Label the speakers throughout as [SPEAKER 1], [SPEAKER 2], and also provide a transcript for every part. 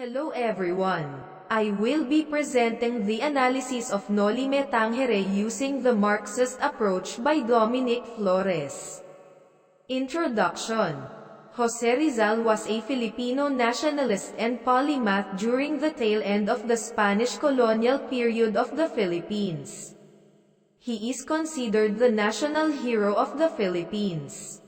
[SPEAKER 1] Hello everyone. I will be presenting the analysis of Noli Tangere using the Marxist approach by Dominic Flores. Introduction. Jose Rizal was a Filipino nationalist and polymath during the tail end of the Spanish colonial period of the Philippines. He is considered the national hero of the Philippines.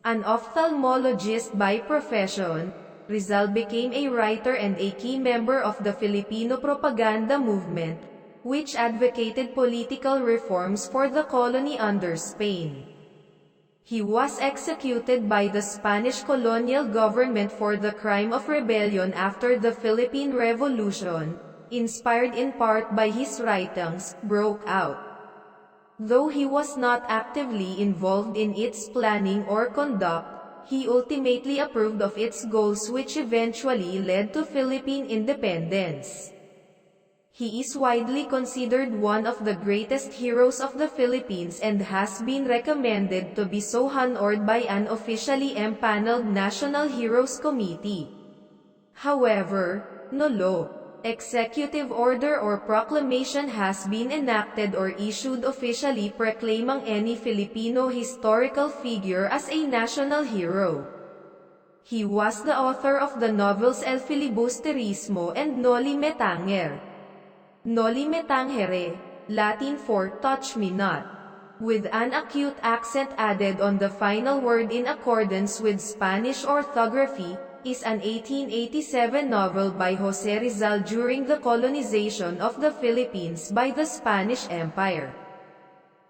[SPEAKER 1] An ophthalmologist by profession, Rizal became a writer and a key member of the Filipino propaganda movement, which advocated political reforms for the colony under Spain. He was executed by the Spanish colonial government for the crime of rebellion after the Philippine Revolution, inspired in part by his writings, broke out. Though he was not actively involved in its planning or conduct, he ultimately approved of its goals, which eventually led to Philippine independence. He is widely considered one of the greatest heroes of the Philippines and has been recommended to be so honored by an officially empaneled National Heroes Committee. However, no law, executive order or proclamation has been enacted or issued officially proclaiming any Filipino historical figure as a national hero. He was the author of the novels El Filibusterismo and Noli Tangere. Noli Tangere, Latin for touch me not, with an acute accent added on the final word in accordance with Spanish orthography, is an 1887 novel by Jose Rizal during the colonization of the Philippines by the Spanish Empire.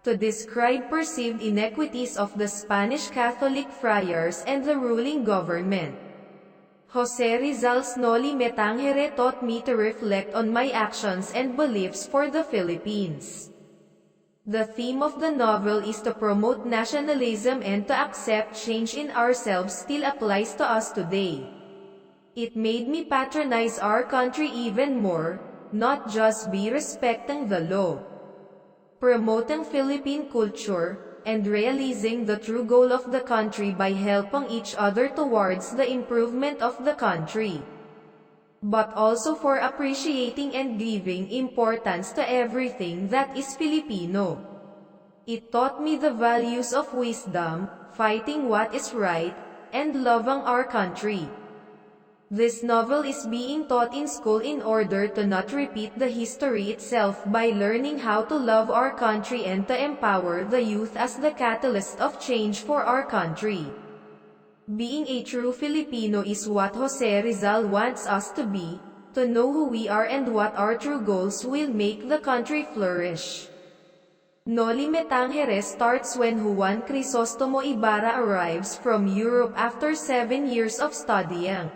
[SPEAKER 1] To describe perceived inequities of the Spanish Catholic friars and the ruling government. Jose Rizal's Noli Tangere taught me to reflect on my actions and beliefs for the Philippines. The theme of the novel is to promote nationalism and to accept change in ourselves still applies to us today. It made me patronize our country even more, not just be respecting the law. Promoting Philippine culture, and realizing the true goal of the country by helping each other towards the improvement of the country. But also for appreciating and giving importance to everything that is Filipino. It taught me the values of wisdom, fighting what is right, and loving our country. This novel is being taught in school in order to not repeat the history itself by learning how to love our country and to empower the youth as the catalyst of change for our country. Being a true Filipino is what Jose Rizal wants us to be, to know who we are and what our true goals will make the country flourish. Noli Tangere starts when Juan Crisostomo Ibarra arrives from Europe after 7 years of studying.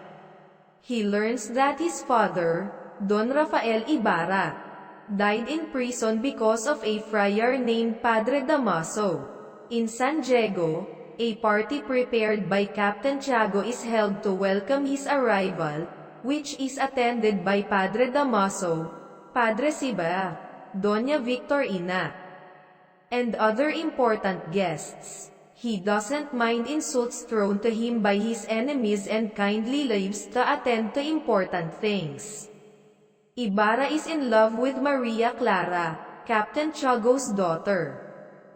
[SPEAKER 1] He learns that his father, Don Rafael Ibarra, died in prison because of a friar named Padre Damaso. In San Diego, a party prepared by Captain Tiago is held to welcome his arrival, which is attended by Padre Damaso, Padre Siba, Doña Victorina, and other important guests. He doesn't mind insults thrown to him by his enemies and kindly leaves to attend to important things. Ibarra is in love with Maria Clara, Captain Tiago's daughter.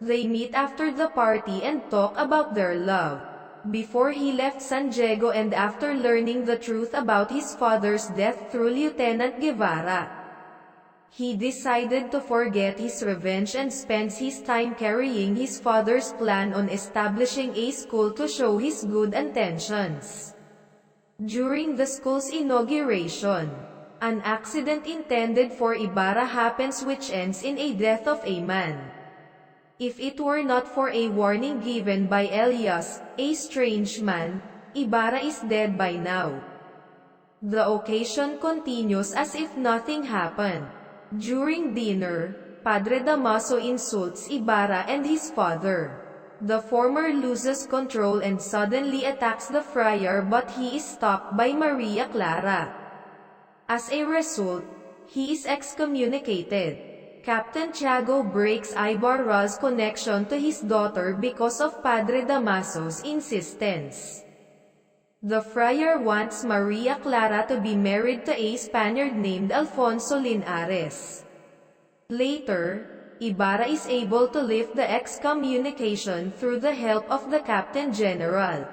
[SPEAKER 1] They meet after the party and talk about their love. Before he left San Diego and after learning the truth about his father's death through Lieutenant Guevara, he decided to forget his revenge and spends his time carrying his father's plan on establishing a school to show his good intentions. During the school's inauguration, an accident intended for Ibarra happens which ends in a death of a man. If it were not for a warning given by Elias, a strange man, Ibarra is dead by now. The occasion continues as if nothing happened. During dinner, Padre Damaso insults Ibarra and his father. The former loses control and suddenly attacks the friar, but he is stopped by Maria Clara. As a result, he is excommunicated. Captain Tiago breaks Ibarra's connection to his daughter because of Padre Damaso's insistence. The friar wants Maria Clara to be married to a Spaniard named Alfonso Linares. Later, Ibarra is able to lift the excommunication through the help of the Captain General.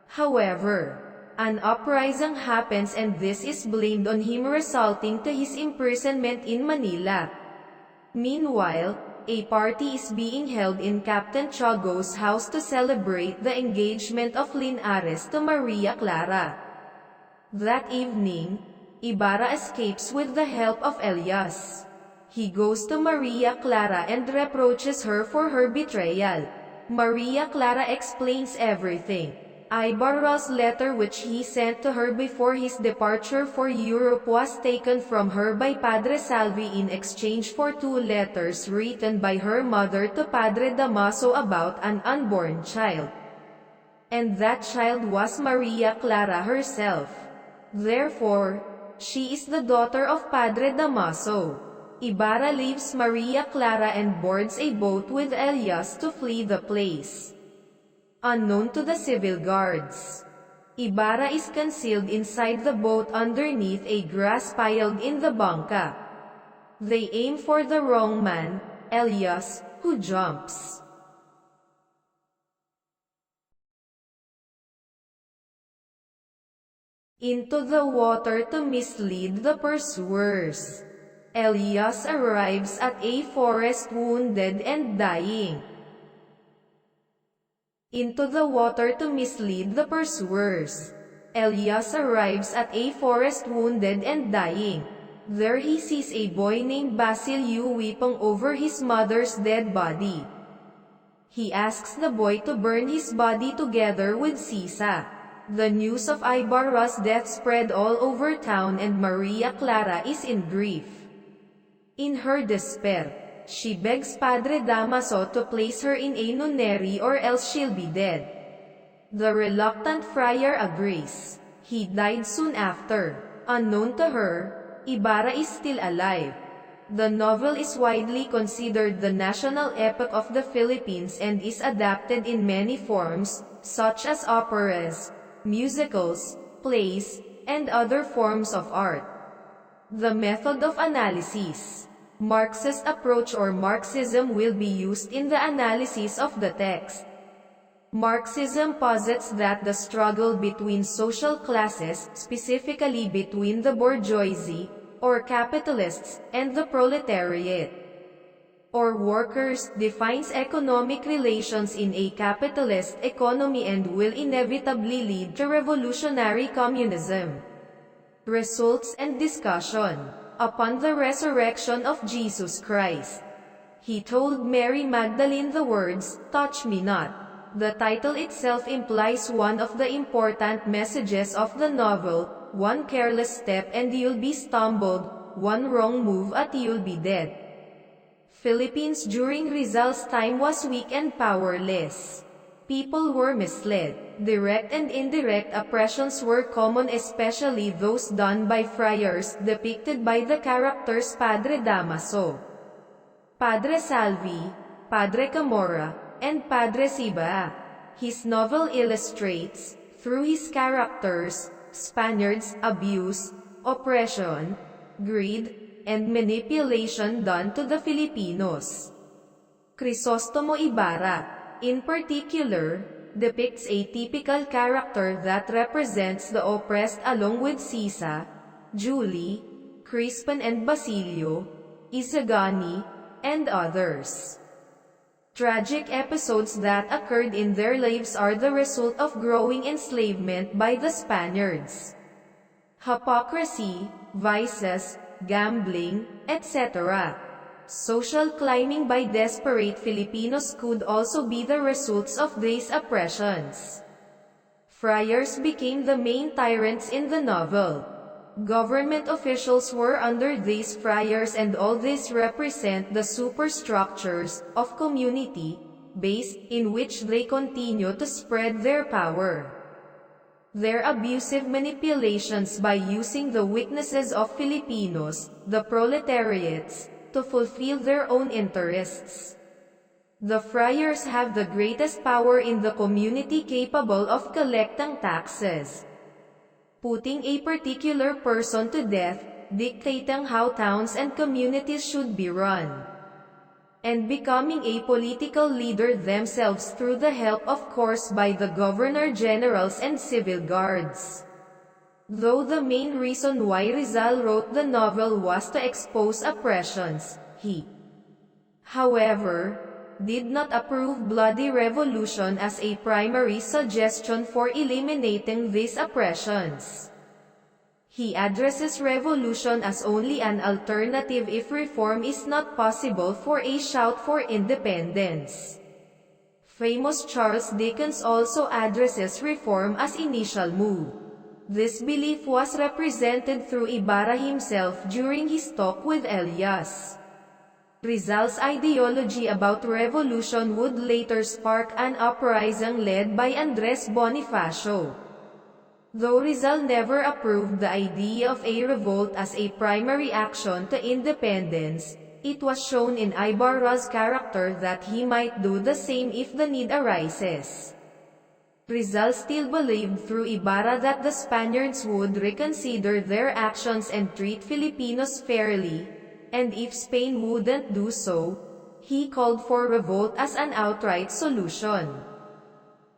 [SPEAKER 1] However, an uprising happens and this is blamed on him, resulting to his imprisonment in Manila. Meanwhile, a party is being held in Captain Tiago's house to celebrate the engagement of Linares to Maria Clara. That evening, Ibarra escapes with the help of Elias. He goes to Maria Clara and reproaches her for her betrayal. Maria Clara explains everything. Ibarra's letter which he sent to her before his departure for Europe was taken from her by Padre Salvi in exchange for 2 letters written by her mother to Padre Damaso about an unborn child. And that child was Maria Clara herself. Therefore, she is the daughter of Padre Damaso. Ibarra leaves Maria Clara and boards a boat with Elias to flee the place. Unknown to the civil guards, Ibarra is concealed inside the boat underneath a grass piled in the banca. They aim for the wrong man, Elias, who jumps into the water to mislead the pursuers. Elias arrives at a forest wounded and dying. Into the water to mislead the pursuers. Elias arrives at a forest wounded and dying. There he sees a boy named Basilio weeping over his mother's dead body. He asks the boy to burn his body together with sisa. The news of Ibarra's death spread all over town and Maria Clara is in grief. In her despair, she begs Padre Damaso to place her in a nunnery or else she'll be dead. The reluctant friar agrees. He died soon after. Unknown to her, Ibarra is still alive. The novel is widely considered the national epic of the Philippines and is adapted in many forms, such as operas, musicals, plays, and other forms of art. The method of analysis. Marxist approach or Marxism will be used in the analysis of the text. Marxism posits that the struggle between social classes, specifically between the bourgeoisie, or capitalists, and the proletariat, or workers, defines economic relations in a capitalist economy and will inevitably lead to revolutionary communism. Results and discussion. Upon the resurrection of Jesus Christ, he told Mary Magdalene the words, "Touch me not." The title itself implies one of the important messages of the novel: one careless step and you'll be stumbled, one wrong move and you'll be dead. Philippines during Rizal's time was weak and powerless. People were misled. Direct and indirect oppressions were common, especially those done by friars, depicted by the characters Padre Damaso, Padre Salvi, Padre Camora, and Padre Siba. His novel illustrates, through his characters, Spaniards' abuse, oppression, greed, and manipulation done to the Filipinos. Crisostomo Ibarra, in particular, depicts a typical character that represents the oppressed along with Sisa, Julie, Crispin and Basilio, Izagani, and others. Tragic episodes that occurred in their lives are the result of growing enslavement by the Spaniards. Hypocrisy, vices, gambling, etc. Social climbing by desperate Filipinos could also be the results of these oppressions. Friars became the main tyrants in the novel. Government officials were under these friars and all these represent the superstructures of community base in which they continue to spread their power. Their abusive manipulations by using the weaknesses of Filipinos, the proletariats, to fulfill their own interests. The friars have the greatest power in the community, capable of collecting taxes, putting a particular person to death, dictating how towns and communities should be run, and becoming a political leader themselves through the help, of course, by the governor-generals and civil guards. Though the main reason why Rizal wrote the novel was to expose oppressions, he, however, did not approve bloody revolution as a primary suggestion for eliminating these oppressions. He addresses revolution as only an alternative if reform is not possible, for a shout for independence. Famous Charles Dickens also addresses reform as initial move. This belief was represented through Ibarra himself during his talk with Elias. Rizal's ideology about revolution would later spark an uprising led by Andres Bonifacio. Though Rizal never approved the idea of a revolt as a primary action to independence, it was shown in Ibarra's character that he might do the same if the need arises. Rizal still believed through Ibarra that the Spaniards would reconsider their actions and treat Filipinos fairly, and if Spain wouldn't do so, he called for revolt as an outright solution.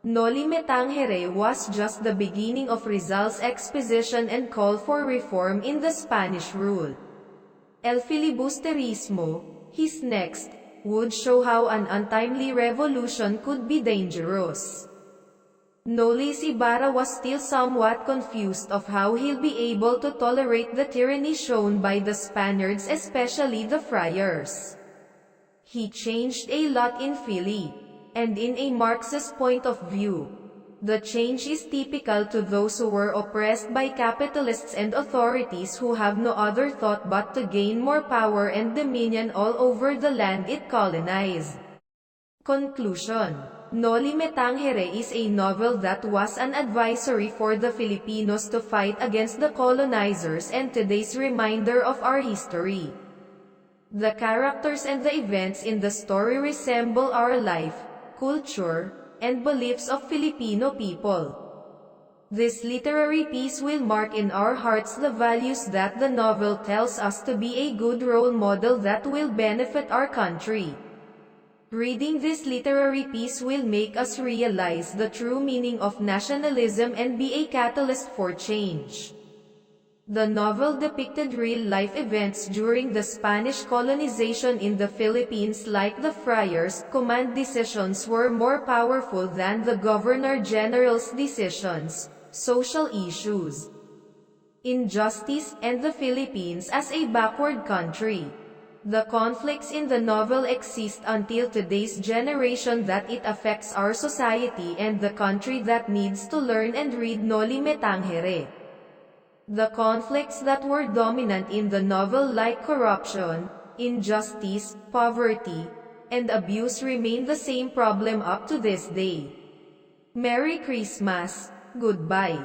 [SPEAKER 1] Noli me tangere was just the beginning of Rizal's exposition and call for reform in the Spanish rule. El filibusterismo, his next, would show how an untimely revolution could be dangerous. Noli's Ibarra was still somewhat confused of how he'll be able to tolerate the tyranny shown by the Spaniards, especially the friars. He changed a lot in Philly, and in a Marxist point of view. The change is typical to those who were oppressed by capitalists and authorities who have no other thought but to gain more power and dominion all over the land it colonized. Conclusion. Noli me tangere is a novel that was an advisory for the Filipinos to fight against the colonizers and today's reminder of our history. The characters and the events in the story resemble our life, culture, and beliefs of Filipino people. This literary piece will mark in our hearts the values that the novel tells us to be a good role model that will benefit our country. Reading this literary piece will make us realize the true meaning of nationalism and be a catalyst for change. The novel depicted real-life events during the Spanish colonization in the Philippines. Like the friars, command decisions were more powerful than the governor-general's decisions, social issues, injustice, and the Philippines as a backward country. The conflicts in the novel exist until today's generation, that it affects our society and the country that needs to learn and read Noli me tangere. The conflicts that were dominant in the novel, like corruption, injustice, poverty, and abuse, remain the same problem up to this day. Merry Christmas, goodbye.